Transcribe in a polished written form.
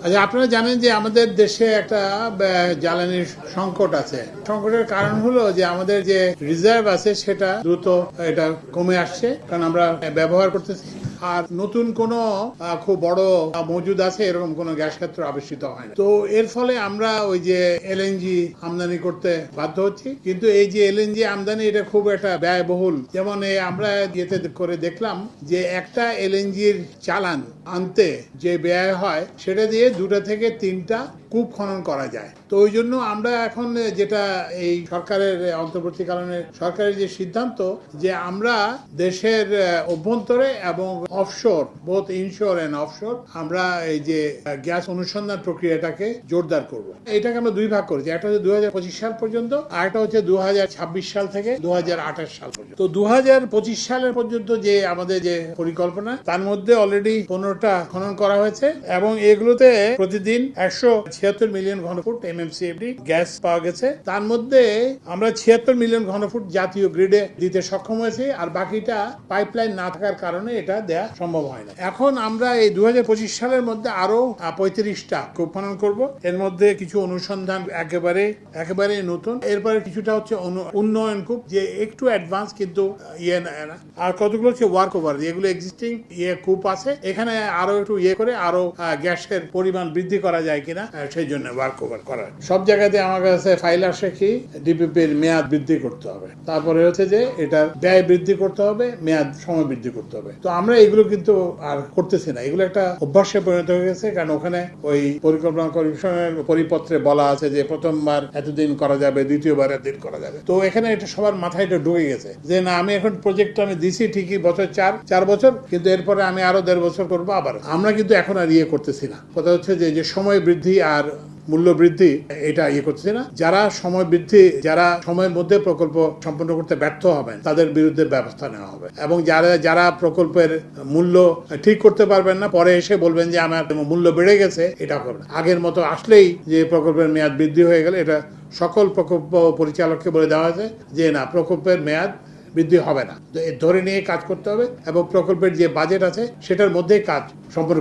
আচ্ছা, আপনারা জানেন যে আমাদের দেশে একটা জ্বালানির সংকট আছে। সংকটের কারণ হলো যে আমাদের যে রিজার্ভ আছে সেটা দ্রুত এটা কমে আসছে, কারণ আমরা ব্যবহার করতেছি। আর নতুন কোনো খুব বড় মজুদ আছে এরকম কোনো গ্যাস ক্ষেত্র আবিষ্কৃত হয় না। তো এর ফলে আমরা ওই যে এলএনজি আমদানি করতে বাধ্য হচ্ছি। কিন্তু এই যে এলএনজি আমদানি এটা খুব একটা ব্যয়বহুল। যেমন আমরা ইয়েতে করে দেখলাম যে একটা এলএনজির চালান আনতে যে ব্যয় হয় সেটা দিয়ে 2টা থেকে 3টা কূপ খনন করা যায়। তো ওই জন্য আমরা এখন যেটা এই সরকারের অন্তর্বর্তীকালীন সরকারের যে সিদ্ধান্ত যে আমরা দেশের অভ্যন্তরে এবং offshore, both inshore and offshore, আমরা এই যে গ্যাস অনুসন্ধান প্রক্রিয়াটাকে জোরদার করব। এটাকে আমরা দুই ভাগ করেছি, একটা হচ্ছে 2025 সাল পর্যন্ত, আর একটা হচ্ছে 2026 সাল থেকে 2028 সাল পর্যন্ত। তো 2025 সালের পর্যন্ত যে আমাদের যে পরিকল্পনা, তার মধ্যে অলরেডি 15টা খনন করা হয়েছে এবং এগুলোতে প্রতিদিন 176 মিলিয়ন ঘনফুট এমএমসিএফডি গ্যাস পাওয়া গেছে। তার মধ্যে আমরা 76 মিলিয়ন ঘনফুট জাতীয় গ্রিডে দিতে সক্ষম হয়েছি, আর বাকিটা পাইপলাইন না থাকার কারণে এটা দেয়া সম্ভব হয় না। এখন আমরা এই 2025 সালের মধ্যে আরো 35টা কূপ খনন করব। এর মধ্যে কিছু অনুসন্ধান একেবারে নতুন, এরপরে কিছুটা হচ্ছে উন্নয়ন কূপ, যে একটু অ্যাডভান্স কিন্তু না। আর কতগুলো হচ্ছে ওয়ার্ক ওভার, যেগুলো এক্সিস্টিং কূপ আছে এখানে আরো একটু করে আরো গ্যাসের পরিমাণ বৃদ্ধি করা যায় কিনা সেই জন্য ওয়ার্ক ওভার করার। সব জায়গাতে আমার কাছে ফাইল আসে কি ডিপিপির মেয়াদ বৃদ্ধি করতে হবে, তারপরে হচ্ছে যে এটার ব্যয় বৃদ্ধি করতে হবে, মেয়াদ সময় বৃদ্ধি করতে হবে। তো আমরা এগুলো কিন্তু আর করতেছি না, এগুলো একটা অভ্যাসে পরিণত হয়ে গেছে। কারণ ওখানে ওই পরিকল্পনা কমিশনের পরিপত্রে বলা আছে যে প্রথমবার এতদিন করা যাবে, দ্বিতীয়বার এতদিন করা যাবে। তো এখানে এটা সবার মাথায় এটা ঢুকে গেছে যে না, আমি এখন প্রজেক্ট আমি দিছি ঠিকই বছর 4 বছর, কিন্তু এরপরে আমি আরো 1.5 বছর করবো আবার। আমরা কিন্তু এখন আর করতেছি না। কথা হচ্ছে যে সময় বৃদ্ধি আর মূল্য বৃদ্ধি এটা করছে না। যারা সময়ের মধ্যে প্রকল্প সম্পন্ন করতে ব্যর্থ হবেন তাদের বিরুদ্ধে ব্যবস্থা নেওয়া হবে, এবং যারা প্রকল্পের মূল্য ঠিক করতে পারবেন না, পরে এসে বলবেন যে আমার মূল্য বেড়ে গেছে, এটা করবে না। আগের মতো আসলেই যে প্রকল্পের মেয়াদ বৃদ্ধি হয়ে গেলে এটা সকল প্রকল্প পরিচালককে বলে দেওয়া হয়েছে যে না, প্রকল্পের মেয়াদ বৃদ্ধি হবে না। ধরে নিয়ে কাজ করতে হবে এবং প্রকল্পের যে বাজেট আছে সেটার মধ্যেই কাজ সম্পন্ন